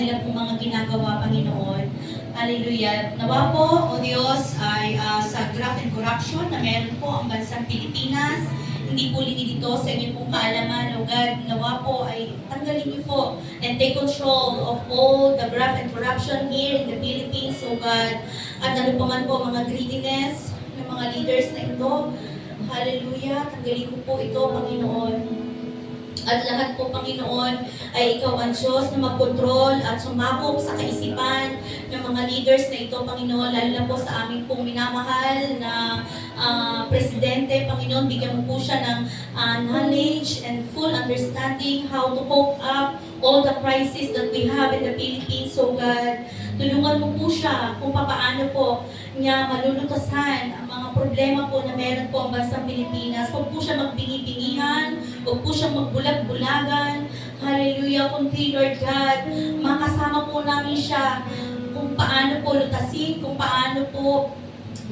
kanila pong mga ginagawa, Panginoon. Hallelujah. Nawa po, O Diyos, ay sa graft and corruption na meron po ang bansang Pilipinas, hindi po lingid dito sa inyong pong kaalaman, O God. Nawa po ay tanggalin niyo po and take control of all the graft and corruption here in the Philippines, O God. At ano pa man po mga greediness ng mga leaders na ito, hallelujah, tanggalin ko po ito, Panginoon. At lahat po, Panginoon, ay Ikaw ang Diyos na magkontrol at sumakop sa kaisipan ng mga leaders na ito, Panginoon, lalo na po sa aming pong minamahal na Presidente, Panginoon, bigyan mo po siya ng knowledge and full understanding how to cope up all the crises that we have in the Philippines, so God. Tulungan mo po siya kung paano po niya malulutasan ang mga problema po na meron po ang bansang Pilipinas. Huwag po siya magbingi-bingihan, huwag po siya magbulag-bulagan. Hallelujah, kundi Lord God, makasama po namin siya kung paano po lutasin, kung paano po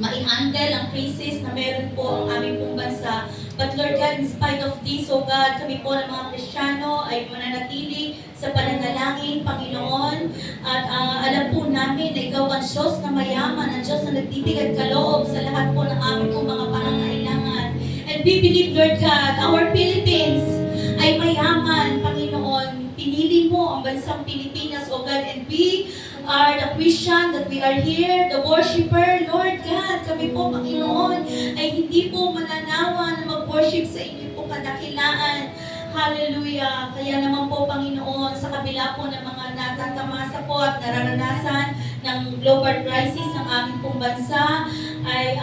ma-handle ang crisis na meron po ang aming pong bansa. But Lord God, in spite of this, O God, kami po ng mga Kristiyano ay mananatili sa pananalangin, Panginoon. At alam po namin na Ikaw ang Diyos na mayaman, ang Diyos na nagbibigay kaloob sa lahat po ng aming pong mga pangangailangan. And we believe, Lord God, our Philippines ay mayaman, Panginoon. Pinili mo ang bansang Pilipinas, O God, and we are the Christian that we are here, the worshiper, Lord God. Kami po, Panginoon, ay hindi po mananawa na mag-worship sa inyo po kadakilaan. Hallelujah. Kaya naman po, Panginoon, sa kabila po ng mga natatamasa po at nararanasan ng global crisis ng aming pong bansa, ay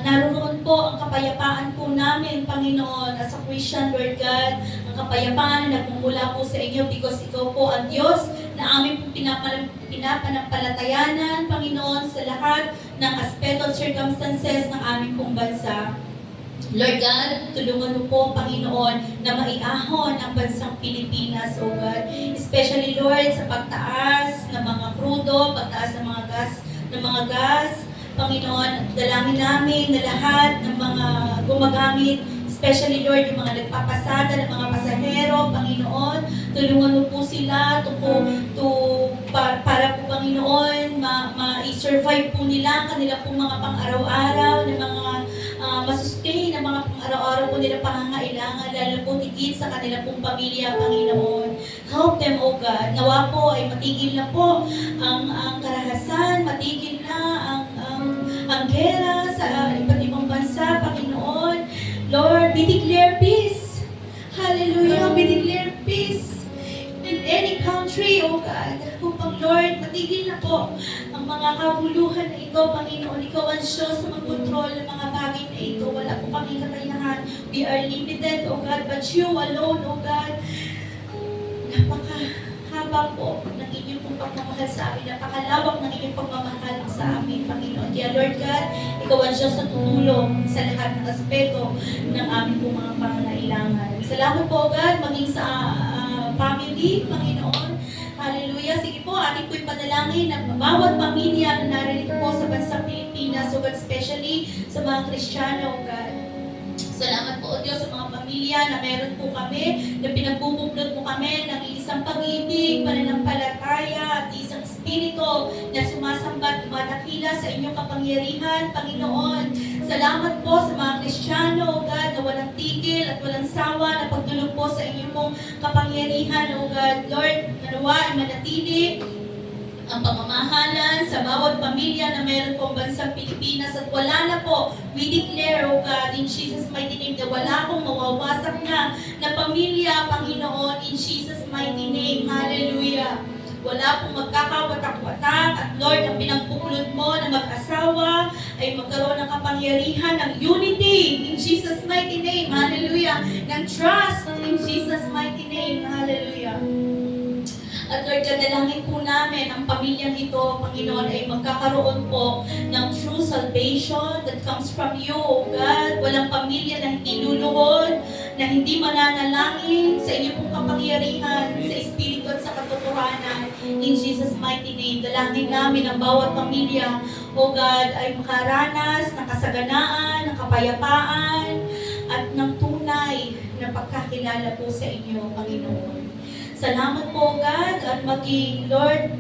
naroon po ang kapayapaan po namin, Panginoon, as a Christian, Lord God. Ang kapayapaan na nagmumula po sa inyo because Ikaw po ang Diyos na aming pong pinapanampalatayanan, Panginoon, sa lahat ng aspeto at circumstances ng aming pong bansa. Lord God, tulungan mo po, Panginoon, na maiahon ang bansang Pilipinas, O God. Especially, Lord, sa pagtaas ng mga krudo, pagtaas ng mga gas, Panginoon, dalangin namin na lahat ng mga gumagamit, especially, Lord, yung mga nagpapasada ng mga pasahero, Panginoon, tulungan mo po sila para po, Panginoon, ma-survive po nila kanila pong mga pang-araw-araw, na mga masustain ng mga pang-araw-araw po nila pangangailangan, lalo po higit sa kanila pong pamilya, Panginoon. Help them, O God. Nawa po ay matigil na po ang karahasan, matigil na ang gera sa iba't ibang bansa, Panginoon. Lord, we declare peace. Hallelujah, we declare peace in any country, O God. Upang, Lord, matigil na po ang mga kabuluhan na ito, Panginoon. Ikaw ang Diyos sa magkontrol ng mga bagay na ito. Wala po kami kakayahan. We are limited, O God, but you alone, O God. Napakahaba po ng inyong pong pagmamahal sa amin. Napakalawak ng inyong pagmamahal sa amin, Panginoon. Kaya, Lord God, Ikaw ang Diyos na tutulong sa lahat ng aspeto ng aming pong mga pangangailangan. Salamat po, God, maging sa family, Panginoon. Hallelujah. Sige po, ating po'y panalangin ng bawat pamilya na narito po sa bansang Pilipinas, so God, especially sa mga Kristiyano, God. Salamat po, O Diyos, sa mga pamilya na meron po kami, na pinagbubuklod mo kami ng isang pag-ibig, pananampalataya, at isang espiritu na sumasamba at tumatakila sa inyong kapangyarihan, Panginoon. Salamat po sa mga Kristiyano, O God, na walang tigil at walang sawa na pagdulog po sa inyong pong kapangyarihan, O God. Lord, nawa ay manatili ang pamamahalan sa bawat pamilya na meron pong bansang Pilipinas at wala na po, we declare, O God, in Jesus' mighty name, na wala pong mawawasak na pamilya, Panginoon, in Jesus' mighty name. Hallelujah. Wala pong magkakawatak-watak at Lord, ang pinagpukulot mo na mag-asawa ay magkaroon ng kapangyarihan ng unity in Jesus' mighty name. Hallelujah. Ng trust in Jesus' mighty name. Hallelujah. At Lord, dadalangin po namin ang pamilyang ito, Panginoon, ay magkakaroon po ng true salvation that comes from you, O God. Walang pamilya na hindi luluhod, na hindi mananalangin sa inyo pong kapangyarihan, sa Espiritu at sa katotohanan. In Jesus' mighty name, dalangin namin ang bawat pamilya, O God, ay makaranas ng kasaganaan, ng kapayapaan, at ng tunay na pagkakilala po sa inyo, Panginoon. Salamat po, God, at maging, Lord,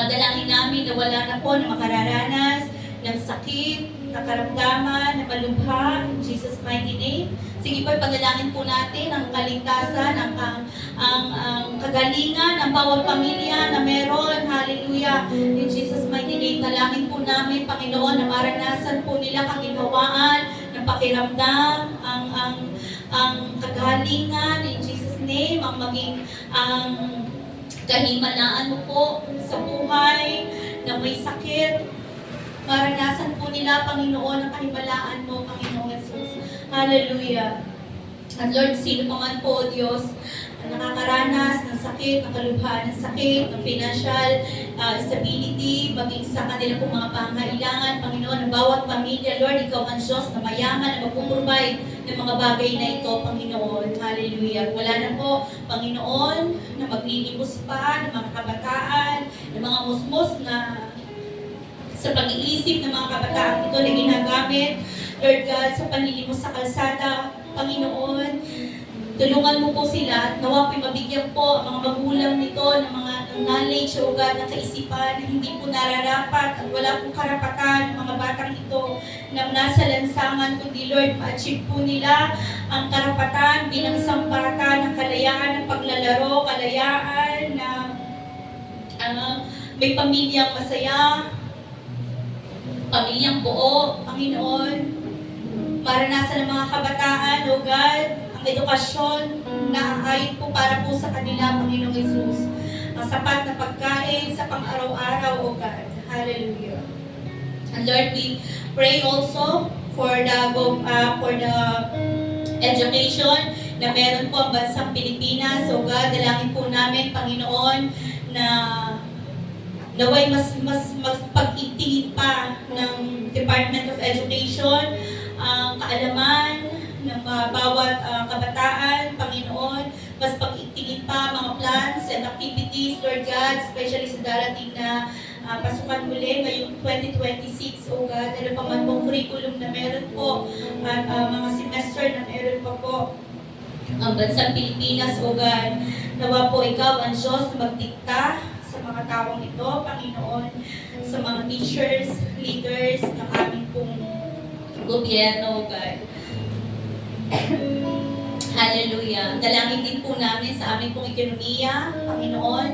dalangin namin na wala na po na makararanas ng sakit, na karamdaman, na malubha, in Jesus' mighty name. Sige po, panalangin po natin ang kaligtasan, ang kagalingan ng bawat pamilya na meron. Hallelujah. In Jesus' mighty name, talangin po namin, Panginoon, na maranasan po nila kaginhawaan ng pakiramdam, ang kagalingan, in Jesus' name, ang maging kahimalaan mo po sa buhay na may sakit. Maranasan po nila, Panginoon, ang kahimalaan mo, Panginoon Jesus. Hallelujah. At Lord, sino pa man po, O Diyos, ang nakakaranas ng sakit, ng kalubhaan ng sakit, ng financial stability, maging sa kanila pong mga pangangailangan, Panginoon, ng bawat pamilya, Lord, Ikaw ang Diyos na mayaman na magpuprovide ng mga bagay na ito, Panginoon. Hallelujah. Wala na po, Panginoon, na maglilimos pa ng mga kabataan, ng mga musmos na sa pag-iisip ng mga kabataan ito na ginagamit, Lord God, sa panlilimos sa kalsada, Panginoon, tulungan mo po sila at nawa po'y mabigyan po ang mga magulang nito ng mga knowledge, O God, ng kaisipan na hindi po nararapat at wala pong karapatan ng mga batang ito na nasa lansangan, kundi Lord, ma-achieve po nila ang karapatan bilang isang bata ng kalayaan ng paglalaro, kalayaan na may pamilyang masaya, pamilyang buo, Panginoon. Maranasan ng mga kabataan, O God, ang edukasyon na ayon po para po sa kanila, Panginoong Jesus. Ang sapat na pagkain sa pang-araw-araw, O God. Hallelujah. And Lord, we pray also for the education na meron po ang bansang Pilipinas. O God, dalangin po namin, Panginoon, na naway mas pag-itingin pa ng Department of Education ang kaalaman ng bawat kabataan, Panginoon, mas pag-itingin pa mga plans and activities, Lord God, especially sa darating na pasukan muli ngayong 2026, O God, ano pa man pong curriculum na meron po at mga semester na meron pa po ang bansang Pilipinas, O God, nawa po Ikaw ang Diyos na magdikta sa mga taong ito, Panginoon, sa mga teachers, leaders ng aming pong gobyerno, O God. Hallelujah. Dalangin din po namin sa aming pong ekonomiya, Panginoon,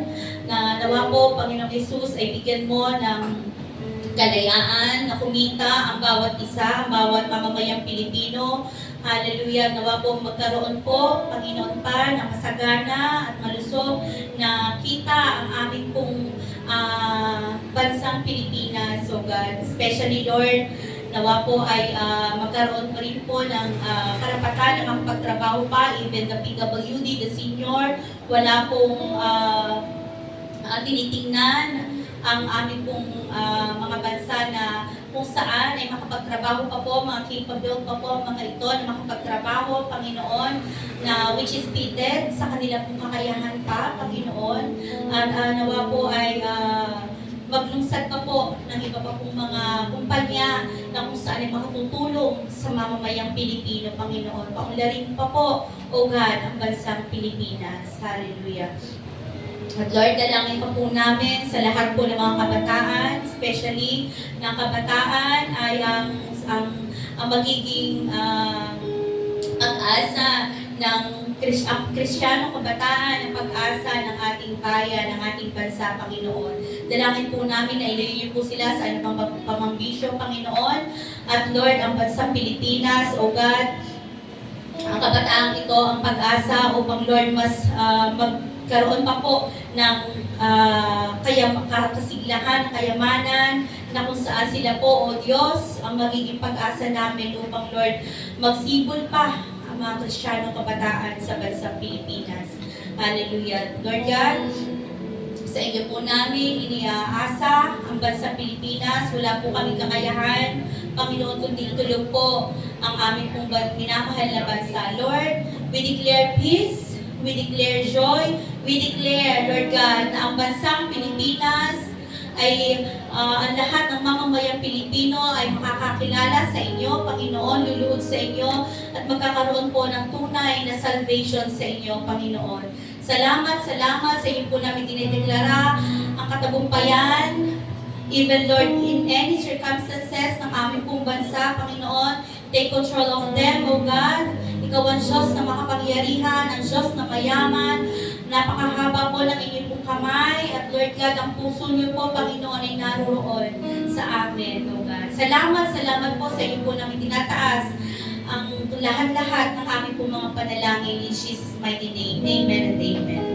na nawa po, Panginoong Jesus, ay bigyan mo ng kalayaan na kumita ang bawat isa, ang bawat mamamayang Pilipino. Hallelujah. Nawa po magkaroon po, Panginoon pa, ng masagana at malusog na kita ang aming pong bansang Pilipinas, so God. Especially, Lord, nawa po ay magkaroon pa rin po ng karapatan na makapagtrabaho pa, even the PWD, the senior, wala pong tinitingnan ang aming pong mga bansa na kung saan ay makapagtrabaho pa po, mga capable pa po mga ito na makapagtrabaho, Panginoon, na which is fitted sa kanila pong kakayahan pa, Panginoon. At nawa po ay maglungsad pa po ng iba pa pong mga kumpanya na kung saan ay makatutulong sa mamamayang Pilipino, Panginoon. Paunlarin pa po, O God, ang bansang Pilipinas. Hallelujah. At Lord, dalangin pa po namin sa lahat po ng mga kabataan, especially ng kabataan ay ang magiging pag-asa ng Kristiyanong kabataan, ang pag-asa ng ating bayan, ng ating bansa, Panginoon. Dalangin po namin na ilayo po sila sa anumang pamambisyo, Panginoon. At Lord, ang bansang Pilipinas, O God, ang kabataang ito, ang pag-asa upang Lord, mas magkaroon pa po ng kasiglahan, kayamanan, na kung saan sila po, O Diyos, ang magiging pag-asa namin upang Lord, magsibol pa ang mga Kristiyanong kabataan sa bansang Pilipinas. Hallelujah. Lord God, sa iyo po namin iniaasa ang bansang Pilipinas. Wala po kami kakayahan, Panginoon, kundi tulog po ang aming pong minamahal na bansa. Lord, we declare peace, we declare joy, we declare, Lord God, na ang bansang Pilipinas ay ang lahat ng mamamayang Pilipino ay makakakilala sa inyo, Panginoon, luluhod sa inyo, at magkakaroon po ng tunay na salvation sa inyo, Panginoon. Salamat sa inyo po namin dinideklara ang katagumpayan, even Lord, in any circumstances ng aming pong bansa, Panginoon, take control of them, O God. Ikaw ang Diyos na makapangyarihan, ang Diyos na mayaman, napakahaba po ng inyong pong kamay, at Lord God, ang puso niyo po, Panginoon, ay naroroon sa amin, O God. Salamat po sa inyo po namin tinataas ang lahat-lahat ng aming pong mga panalangin in Jesus' mighty name. Amen and amen.